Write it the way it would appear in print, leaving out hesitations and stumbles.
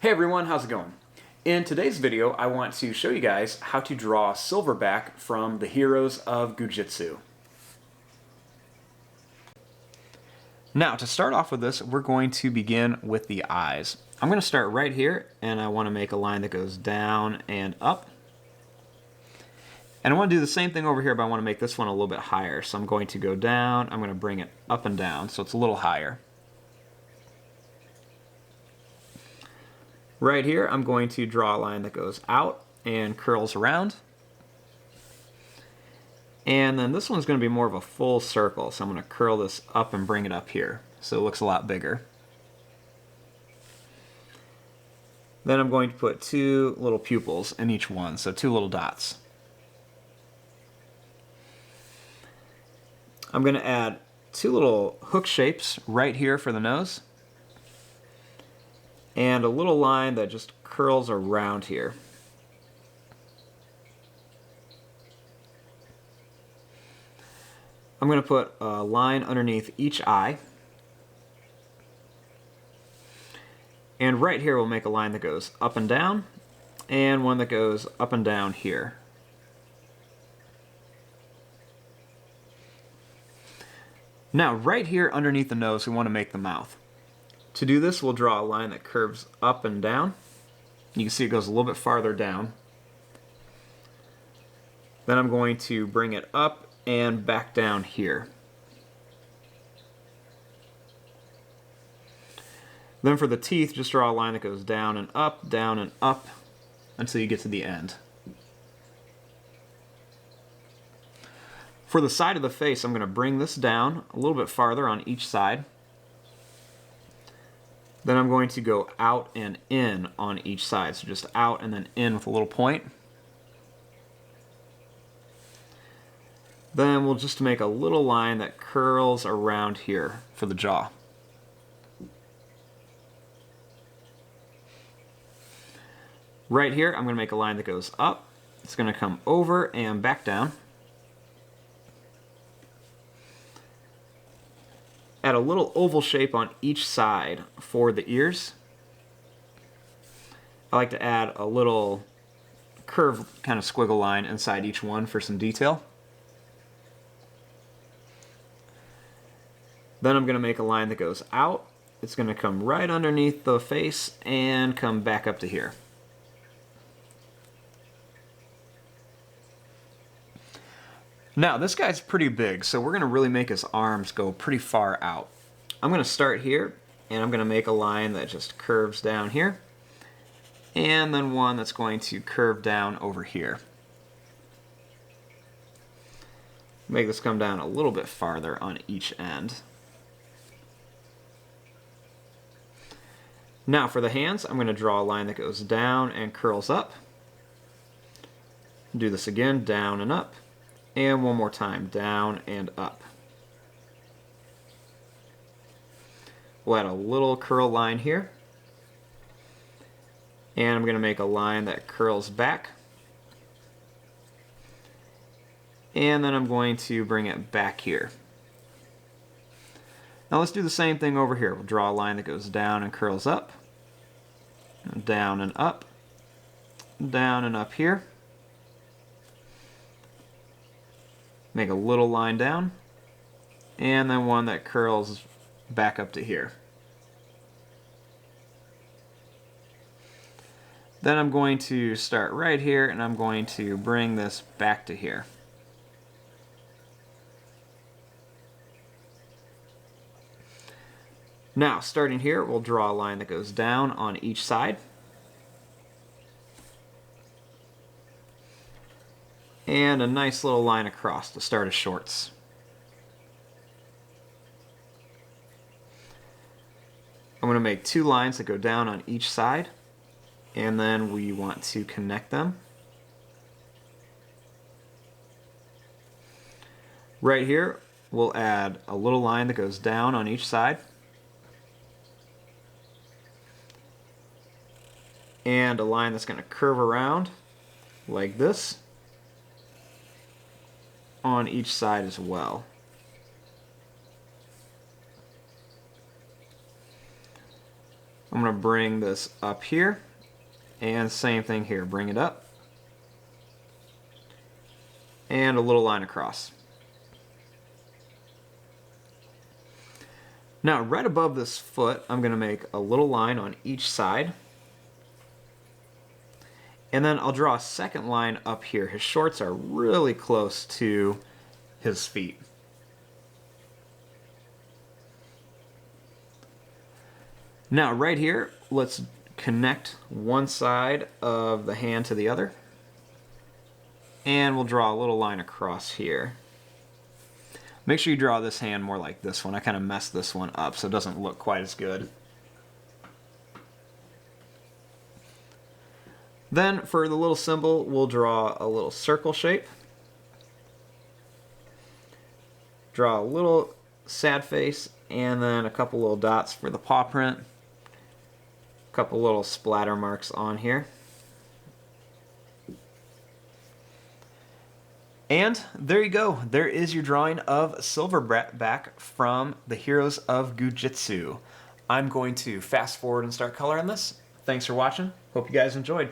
Hey everyone, how's it going? In today's video, I want to show you guys how to draw Silverback from the heroes of Gujitsu. Now, to start off with this, we're going to begin with the eyes. I'm going to start right here, and I want to make a line that goes down and up. And I want to do the same thing over here, but I want to make this one a little bit higher. So I'm going to go down, I'm going to bring it up and down, so it's a little higher. Right here, I'm going to draw a line that goes out and curls around. And then this one's going to be more of a full circle, so I'm going to curl this up and bring it up here, so it looks a lot bigger. Then I'm going to put two little pupils in each one, so two little dots. I'm going to add two little hook shapes right here for the nose, and a little line that just curls around here. I'm going to put a line underneath each eye, and right here we'll make a line that goes up and down, and one that goes up and down here. Now right here underneath the nose we want to make the mouth. To do this, we'll draw a line that curves up and down. You can see it goes a little bit farther down. Then I'm going to bring it up and back down here. Then for the teeth, just draw a line that goes down and up until you get to the end. For the side of the face, I'm going to bring this down a little bit farther on each side. Then I'm going to go out and in on each side. So just out and then in with a little point. Then we'll just make a little line that curls around here for the jaw. Right here, I'm going to make a line that goes up. It's going to come over and back down. Add a little oval shape on each side for the ears. I like to add a little curved kind of squiggle line inside each one for some detail. Then I'm going to make a line that goes out. It's going to come right underneath the face and come back up to here. Now this guy's pretty big, so we're going to really make his arms go pretty far out. I'm going to start here, and I'm going to make a line that just curves down here, and then one that's going to curve down over here. Make this come down a little bit farther on each end. Now for the hands, I'm going to draw a line that goes down and curls up. Do this again, down and up. And one more time, down and up. We'll add a little curl line here. And I'm going to make a line that curls back. And then I'm going to bring it back here. Now let's do the same thing over here. We'll draw a line that goes down and curls up. Down and up. Down and up here. Make a little line down, and then one that curls back up to here. Then I'm going to start right here, and I'm going to bring this back to here. Now, starting here, we'll draw a line that goes down on each side. And a nice little line across to start his shorts. I'm going to make two lines that go down on each side, and then we want to connect them. Right here, we'll add a little line that goes down on each side, and a line that's going to curve around like this on each side as well. I'm going to bring this up here, and same thing here, bring it up, and a little line across. Now right above this foot, I'm going to make a little line on each side. And then I'll draw a second line up here. His shorts are really close to his feet. Now right here, let's connect one side of the hand to the other. And we'll draw a little line across here. Make sure you draw this hand more like this one. I kind of messed this one up so it doesn't look quite as good. Then for the little symbol, we'll draw a little circle shape. Draw a little sad face and then a couple little dots for the paw print. A couple little splatter marks on here. And there you go. There is your drawing of Silverback from the Heroes of GOO. I'm going to fast forward and start coloring this. Thanks for watching. Hope you guys enjoyed.